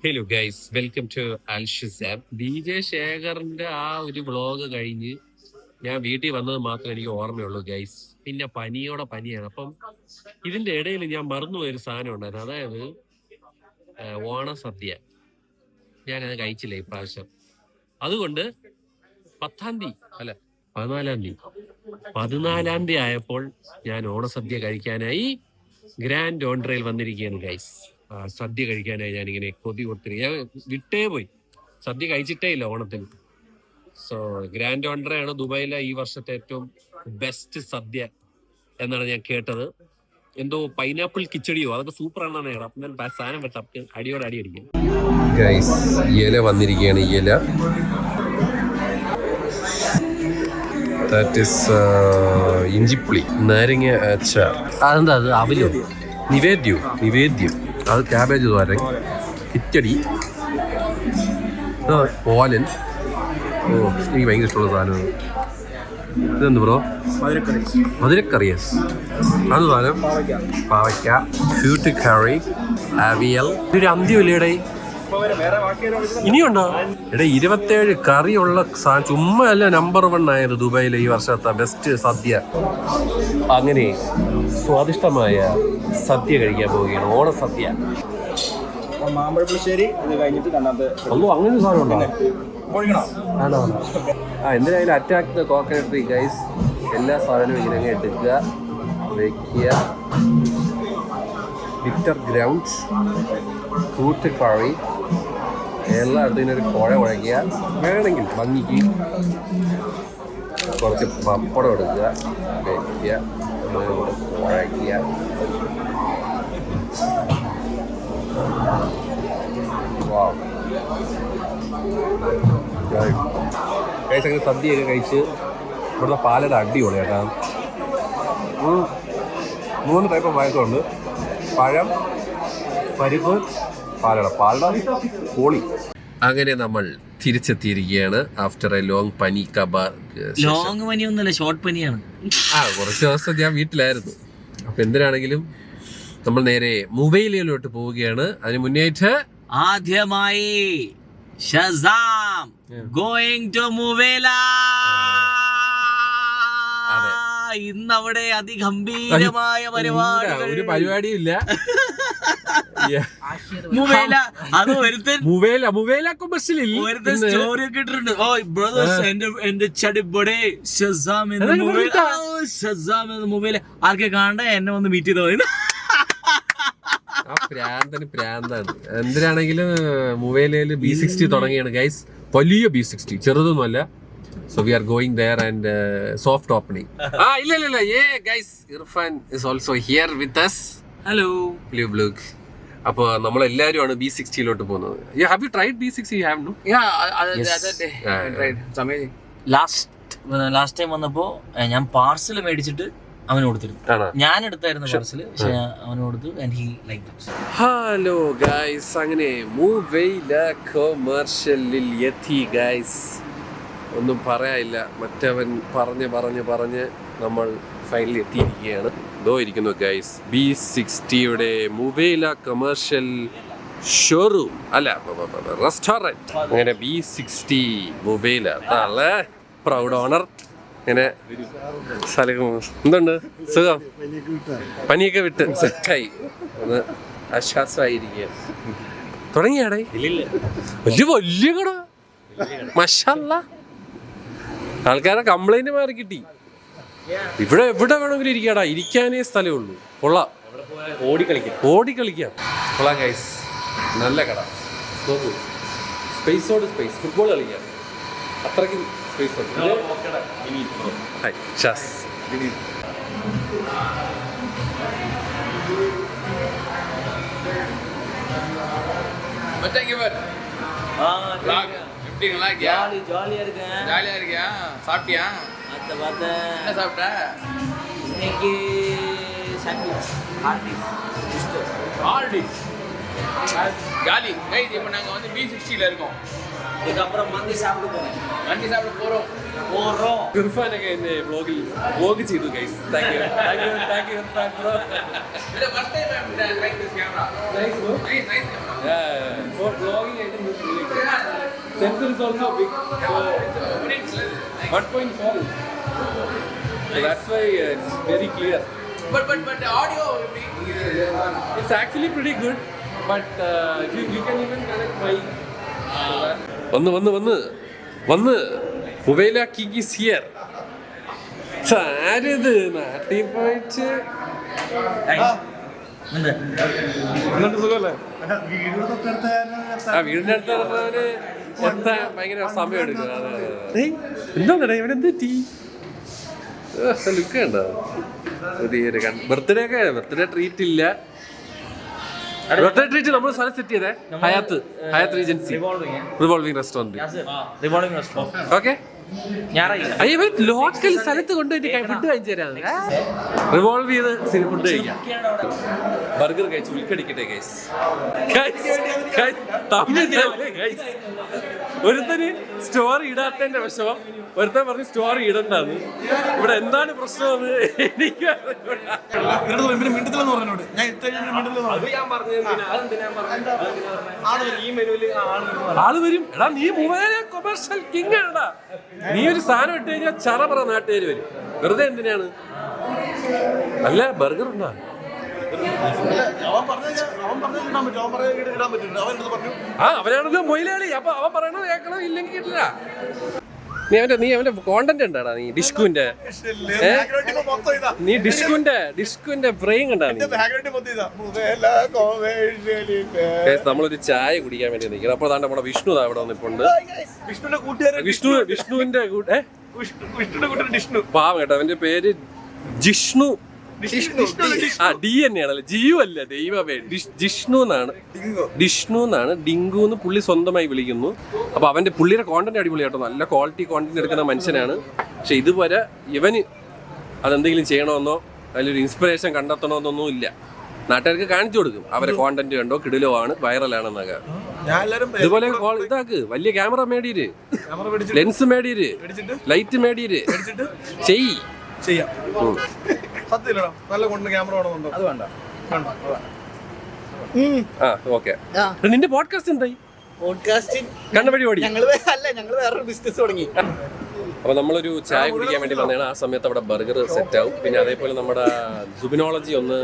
Hello guys, welcome to അൽഷിസാബ്. DJ ശേഖറിന്റെ ആ ഒരു വ്ളോഗ് കഴിഞ്ഞ് ഞാൻ വീട്ടിൽ വന്നത് മാത്രമേ എനിക്ക് ഓർമ്മയുള്ളൂ ഗൈസ്. പിന്നെ പനിയോടെ പനിയാണ്. അപ്പം ഇതിന്റെ ഇടയിൽ ഞാൻ മറന്നുപോയൊരു സാധനം ഉണ്ടായിരുന്നു. അതായത് ഓണസദ്യ. ഞാനത് കഴിച്ചില്ല ഇപ്രാവശ്യം. അതുകൊണ്ട് 14 തീയതി ആയപ്പോൾ ഞാൻ ഓണസദ്യ കഴിക്കാനായി ഗ്രാൻഡ് ഓൺട്രയിൽ വന്നിരിക്കുകയാണ് ഗൈസ്. സദ്യ കഴിക്കാനായി ഞാനിങ്ങനെ കൊതി കൊടുത്തിരിക്കുക. ഞാൻ വിട്ടേ പോയി, സദ്യ കഴിച്ചിട്ടേ ഇല്ല ഓണത്തിന്. സോ ഗ്രാൻഡ് ഓൺട്രയാണ് ദുബായിലെ ഈ വർഷത്തെ ഏറ്റവും ബെസ്റ്റ് സദ്യ എന്നാണ് ഞാൻ കേട്ടത്. എന്തോ പൈനാപ്പിൾ കിച്ചടിയോ അതൊക്കെ സൂപ്പർ ആണെന്നാണ് കേട്ടോ. അപ്പം ഞാൻ സാധനം വെച്ച അടിയോടെ അടി അടിക്കും ഗൈസ്. ഇല വന്നിരിക്കുകയാണ്. ഇല ദാറ്റ് ഈസ് ഇഞ്ചിപ്പുളി, നാരങ്ങ അച്ചാർ. അതെന്താ അത്? അവലോ? നിവേദ്യം. അത് ക്യാബേജ് തോരൻ, കിച്ചടി, ഓലൻ. എനിക്ക് ഭയങ്കര ഇഷ്ടമുള്ള സാധനമാണ്. ഇതെന്ത് ബ്രോ? മധുരക്കറി. യെസ്, അത് സാധനം. പാവയ്ക്ക, ക്യൂട്ട് കറി, അവിയൽ. ഇതൊരു അന്ത്യമില്ലേടെ ഇനിയുണ്ടോ? 27 കറിയുള്ള ചുമ്മാ അല്ല നമ്പർ 1 ആയത് ദുബായിലെ ഈ വർഷത്തെ ബെസ്റ്റ് സദ്യ. അങ്ങനെ സ്വാദിഷ്ടമായ സദ്യ കഴിക്കാൻ പോവുകയാണ്, ഓണസദ്യ. മാമ്പഴപ്പുളിശ്ശേരി ഇത് കഴിഞ്ഞിട്ട് രണ്ടാമത്തെ. അല്ലോ, അങ്ങനെ സാധനം ഉണ്ടോ? ആണോ? എന്തിനായാലും attack the coconut tree guys. എല്ലാ സാധനവും ഇങ്ങനെ എടുക്കുക, വെക്കുക. ബിറ്റർ ഗ്രൗണ്ട്, കൂട്ട് കറി എല്ലാം എടുത്തതിനൊരു കുഴ കുഴയ്ക്കുക. വേണമെങ്കിൽ ഭംഗിക്ക് കുറച്ച് പപ്പടം എടുക്കുക, വെക്കുക, കുഴയ്ക്കുക. കഴിച്ചങ്ങനെ സദ്യയൊക്കെ കഴിച്ച് ഇവിടുത്തെ പാലട അടിപൊളി കേട്ടോ. 3 ടൈപ്പ് പായസമുണ്ട്: പഴം, പരിപ്പ്, പാലട പോളി. അങ്ങനെ നമ്മൾ തിരിച്ചെത്തിയിരിക്കുകയാണ് ആഫ്റ്റർ എ ലോങ് പനി. ലോങ് പനിയൊന്നുമല്ല, ഷോർട്ട് പനിയാണ്. കുറച്ച് ദിവസം ഞാൻ വീട്ടിലായിരുന്നു. അപ്പൊ എന്തിനാണെങ്കിലും നമ്മൾ നേരെ മുവൈലയിലോട്ട് പോവുകയാണ്. അതിന് മുന്നേറ്റ് ആദ്യമായി ഷസാം ഗോയിങ് ടു മുവേല. ഇന്ന് അവിടെ അതിഗംഭീരമായ ഒരു പരിപാടിയും ഇല്ല. സ്റ്റോറി ഒക്കെ ഇട്ടിട്ടുണ്ട്. ഓ ബ്രദേഴ്സ്, എന്റെ ചടിപൊടെ ഷസാം എന്ന മുവേല ആർക്കെ കാണണ്ട എന്നെ വന്ന് മീറ്റ് ചെയ്ത പ്രാന്താണ്. എന്തിനാണെങ്കിലും മുവേലയില് B60 തുടങ്ങിയാണ് ഗൈസ്. വലിയ B60, ചെറുതൊന്നുമല്ല. So we are going there and soft opening. ഇല്ല. Yeah guys, Irfan is also here with us. Hello. Blue. അപ്പോൾ നമ്മളെല്ലാവരുമാണ് B60 പോകുന്നത്. Have you tried B60? You have, no? Yeah, that day I tried. It's amazing. Last time വന്നപ്പോ ഞാൻ parcel മേടിച്ചിട്ട് അവന് കൊടുത്തിരുന്നു. ഞാൻ എടുത്തായിരുന്നു പാർസല്, പക്ഷെ അവന് കൊടുത്തു. And he liked it. Hello guys, അങ്ങനെ മുവൈല കൊമേഴ്ഷ്യലിൽ എത്തി ഗൈസ്. ഒന്നും പറയാനില്ല. മറ്റവൻ പറഞ്ഞ് നമ്മൾ ഫൈനലി എത്തിയിരിക്കുകയാണ്. ഇതോ ഇരിക്കുന്നു ഗൈസ്, B60യുടെ മുവൈല കൊമേഴ്ഷ്യൽ ഷോറൂം, അല്ല റെസ്റ്റോറൻറ്റ്. അങ്ങനെ B60 മുവൈല പ്രൗഡ് ഓണർ. ഇങ്ങനെ എന്തുണ്ട്? സുഖം? പനിയൊക്കെ വിട്ട് സെറ്റായി ഒന്ന് ആശ്വാസമായിരിക്കുക. തുടങ്ങിയാടേ വലിയ കട. മാഷാഅല്ലാ, ആൾക്കാരെ കംപ്ലൈന്റ് മാറി കിട്ടി. ഇവിടെ എവിടെ വേണമെങ്കിലും ഇരിക്കാടാ, ഇരിക്കാനേ സ്ഥലമേ ഉള്ളൂ. കൊള്ളാം, ഓടിക്കളിക്കാം. കൊള്ളാം ഗൈസ്, നല്ല കട. നോക്കൂ, സ്പേസോട് സ്പേസ്, ഫുട്ബോൾ കളിക്കാം, അത്രയ്ക്ക് സ്പേസ് ഉണ്ട്. ഹായ് ഷാസ്. ஜாலியா இருக்கியா? சாப்பிட்டியா? என்ன சாப்பிட்ட? இன்னைக்கு சாண்ட்விச், ஆல்டிஸ் ஜாலி கைஸ். இப்போ நாங்கள் வந்து B60ல இருக்கோம். இதுக்கப்புறம் மந்தி சாப்பிட போறேன். மந்தி சாப்பிட போறோம். ഇർഫാനൊക്കെ എന്നെ വ്ലോഗ് ചെയ്തു guys. Thank you Irfan bro. Nice bro. For vlogging I think it's really good. Sensor is also big. So 1.4. So that's why it's very clear. But the audio It's actually pretty good. But if you can even connect my വന്ന് mobile king is here. ആരിത് നാട്ടിൽ പോയിട്ട് വീടിന്റെ അടുത്ത് പറഞ്ഞവന് എത്താൻ ഭയങ്കര സമയം എടുക്കും. എന്താ ഇവനെന്ത് ടീ ലുക്ക് ഉണ്ടോ? പുതിയൊരു ബർത്ത്ഡേ ട്രീറ്റ് ഇല്ല. ബർത്ത്ഡേ ട്രീറ്റ് നമ്മൾ സ്ഥലം സെറ്റ് ചെയ്തേ Hyatt Regency revolving restaurant. Okay അയ്യോ ലോക്കൽ സ്ഥലത്ത് കൊണ്ടുപോയിട്ട് ഫുഡ് കഴിച്ചു തരാം. റിവോൾവ് ചെയ്ത് ഫുഡ് കഴിക്കാം. ബർഗർ കഴിച്ച് ഉൾക്കടിക്കട്ടെ ഗൈസ്. ഒരുത്തന് സ്റ്റോറി ഇടാത്തതിന്റെ വിഷമം. ഒരുത്തൻ പറഞ്ഞ് സ്റ്റോറി ഇടണ്ടാന്ന്. ഇവിടെ എന്താണ് പ്രശ്നം എനിക്ക് ആള് വരും. എടാ നീ കൊമേഴ്ഷ്യൽ കിങ് ആണടാ. നീ ഒരു സാധനം ഇട്ട് കഴിഞ്ഞാൽ ചറ പറ നാട്ടുകാർ വരും. വെറുതെ എന്തിനാണ്? അല്ല ബർഗർ ഉണ്ടോ? അവനാണല്ലോ മൊയിലാളി. അപ്പൊ അവൻ പറയണോ കേൾക്കണം, ഇല്ലെങ്കിൽ കിട്ടില്ല. നീ അവന്റെ കോണ്ടന്റ് ഉണ്ടാടാ. നീ ഡിസ്കുവിന്റെ ബ്രെയിൻ കണ്ടാ. നമ്മളൊരു ചായ കുടിക്കാൻ വേണ്ടി നിൽക്കണം. അപ്പോൾ അതാണ്ട് നമ്മുടെ വിഷ്ണു ഇവിടെ വന്നിട്ടുണ്ട്. വിഷ്ണു പാവം കേട്ടോ. അവന്റെ പേര് ജിഷ്ണു. ഡി തന്നെയാണല്ലോ, ജിയു അല്ല. ദൈവമേ, ജിഷ്ണു എന്നാണ്. ഡിങ്കു എന്ന് പുള്ളി സ്വന്തമായി വിളിക്കുന്നു. അപ്പൊ അവന്റെ പുള്ളിയുടെ കോണ്ടന്റ് അടിപൊളി കേട്ടോ. നല്ല ക്വാളിറ്റി കോണ്ടന്റ് എടുക്കുന്ന മനുഷ്യനാണ്. പക്ഷെ ഇതുവരെ ഇവന് അതെന്തെങ്കിലും ചെയ്യണമെന്നോ അതിലൊരു ഇൻസ്പിറേഷൻ കണ്ടെത്തണമെന്നൊന്നും ഇല്ല. നാട്ടുകാർക്ക് കാണിച്ചു കൊടുക്കും. അവരെ കോണ്ടന്റ് കണ്ടോ കിടിലോ ആണ്, വൈറലാണെന്നൊക്കെ. ഇതുപോലെ ഇതാക്ക്. വലിയ ക്യാമറ മേടിയിര്, ലെൻസ് മേടിയിര്, ലൈറ്റ് മേടിയിര് ചെയ്യാം. നിന്റെ പോഡ്കാസ്റ്റ് എന്തായി? അപ്പൊ നമ്മളൊരു ചായ കുടിക്കാൻ വേണ്ടി വന്നതാണ്. ആ സമയത്ത് അവിടെ ബർഗർ സെറ്റ് ആവും. പിന്നെ അതേപോലെ നമ്മുടെ സുബിനോളജി ഒന്ന്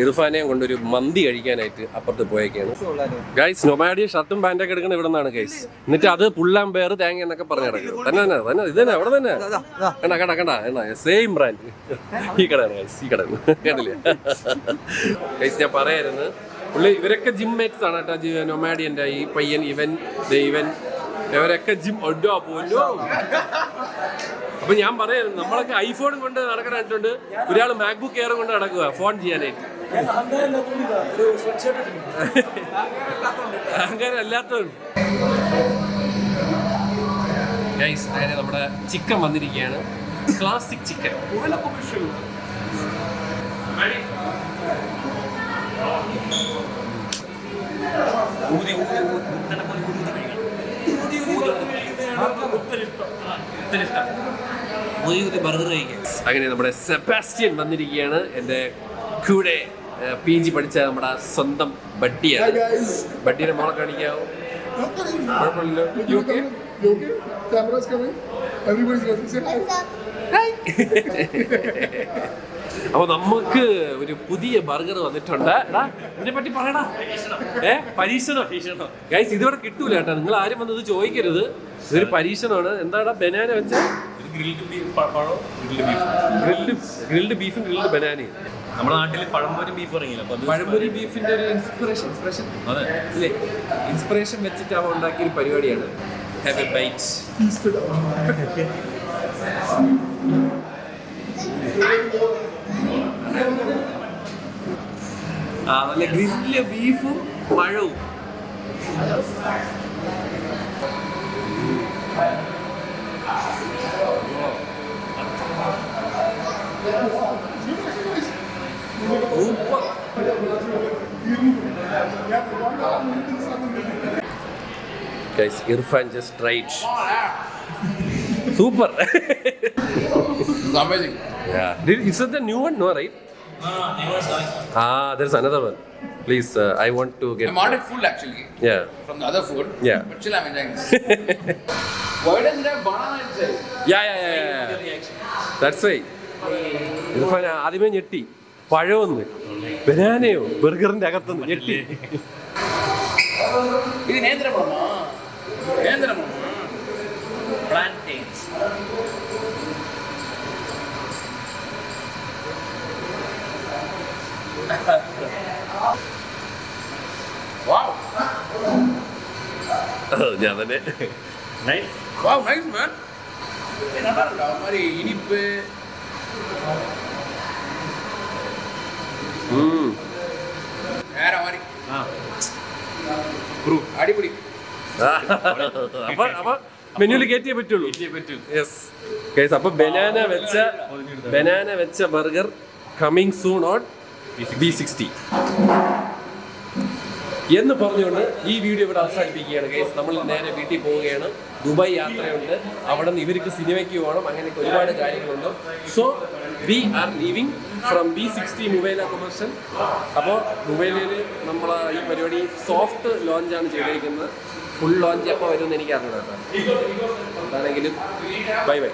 ഇർഫാനെയും കൊണ്ടൊരു മന്തി കഴിക്കാനായിട്ട് അപ്പുറത്ത് പോയേക്കാണ് ഗൈസ്. നൊമാഡിയ ഷർട്ടും പാൻറ്റൊക്കെ എടുക്കണം ഇവിടെ നിന്നാണ് ഗൈസ്. എന്നിട്ട് അത് പുള്ളാൻ പേര് തേങ്ങ എന്നൊക്കെ പറഞ്ഞു കിടക്കും. തന്നെ ഇത് തന്നെ അവിടെ തന്നെ കണ്ട സെയിം ബ്രാൻഡ്. ഈ കടയാണ് ഗൈസ്, ഈ കട കേട്ടില്ലേ ഗൈസ്? ഞാൻ പറയായിരുന്നു പുള്ളി ഇവരൊക്കെ ജിം മേറ്റ്സ് ആണ് കേട്ടോ. നൊമാഡിയന്റെ ഈ പയ്യൻ ഇവൻ ഇവരൊക്കെ ജിം ഒഡോ പോലോ. അപ്പൊ ഞാൻ പറയായിരുന്നു നമ്മളൊക്കെ ഐഫോൺ കൊണ്ട് നടക്കാനായിട്ടുണ്ട്. ഒരാള് മാക്ബുക്ക് എയർ കൊണ്ട് നടക്കുക ഫോൺ ചെയ്യാനായിട്ട്. അങ്ങനെ അല്ലാത്തതുണ്ട് ഗൈസ്. അങ്ങനെ നമ്മുടെ ചിക്കൻ വന്നിരിക്കുകയാണ്. Classic chicken. അങ്ങനെ നമ്മുടെ സെബാസ്റ്റ്യൻ വന്നിരിക്കുകയാണ്. എൻ്റെ കൂടെ PG പഠിച്ച നമ്മുടെ സ്വന്തം ബഡ്ഡിയാണ്. ബഡ്ഡിയുടെ മോളെ കാണിക്കാവോ? അപ്പൊ നമുക്ക് ഒരു പുതിയ ബർഗർ വന്നിട്ടുണ്ട്. ഇതിനെ പറ്റി പറയടാ. പരീക്ഷണം ഗൈസ്. ഇതിവിടെ കിട്ടൂല കേട്ടോ. നിങ്ങൾ ആരും വന്നത് ചോദിക്കരുത്. ഇതൊരു പരീക്ഷണമാണ്. എന്താടാ ബനാന വെച്ച ഗ്രിൽഡ് ബീഫും ഗ്രിൽഡ് ബനാനയും. നമ്മുടെ നാട്ടിൽ പഴംപൊരി ബീഫ് ഇറങ്ങിയില്ല. പഴംപൊരി ബീഫിന്റെ ഒരു ഇൻസ്പിറേഷൻ വെച്ചിട്ട് അവ ഉണ്ടാക്കിയ ഒരു പരിപാടിയാണ്. Have a bite. നല്ല ഗ്രില്ല് ബീഫും പഴവും. Guys, Irfan just tried. Super. It's amazing. Yeah. Is that the new one? No, right? There's another one. Please, I want to get. I'm ordered full actually Yeah. from the other food. Yeah. But still I'm enjoying this. Why does it have banana inside? Yeah. That's why. Irfan ആദ്യമേ ഞെട്ടി. പഴമൊന്ന് ബനാനയോ ബർഗറിന്റെ അകത്തുനിന്ന് ഞെട്ടി. ഇത് നേന്ത്രപ്പഴമാ? നേന്ത്രപ്പഴമാ? Plantains. Wow. ഞാൻ തന്നെ. Wow, nice man. நல்லா இருக்கா மாதிரி இனிப்பு. வேற மாதிரி. അടിപൊളി. അപ്പൊ മെനുവിൽ കയറ്റിയേ പറ്റുള്ളൂ. യെസ് ഗൈസ്, അപ്പൊ ബനാന വെച്ച burger coming soon on B60 എന്ന് പറഞ്ഞുകൊണ്ട് ഈ വീഡിയോ ഇവിടെ അവസാനിപ്പിക്കുകയാണ് ഗൈസ്. നമ്മൾ നേരെ വീട്ടിൽ പോവുകയാണ്. ദുബായ് യാത്രയുണ്ട്, അവിടെ നിന്ന് ഇവർക്ക് സിനിമയ്ക്ക് പോകണം, അങ്ങനെയൊക്കെ ഒരുപാട് കാര്യങ്ങളുണ്ട്. So we are leaving from B60 mobile commercial. അപ്പോൾ മൊബൈലിൽ നമ്മൾ ഈ പരിപാടി സോഫ്റ്റ് ലോഞ്ചാണ് ചെയ്തിരിക്കുന്നത്. ഫുൾ ലോഞ്ച് എപ്പോൾ വരുമെന്ന് എനിക്ക് അറിഞ്ഞു കേട്ടോ. അതാണെങ്കിലും ബൈ ബൈ.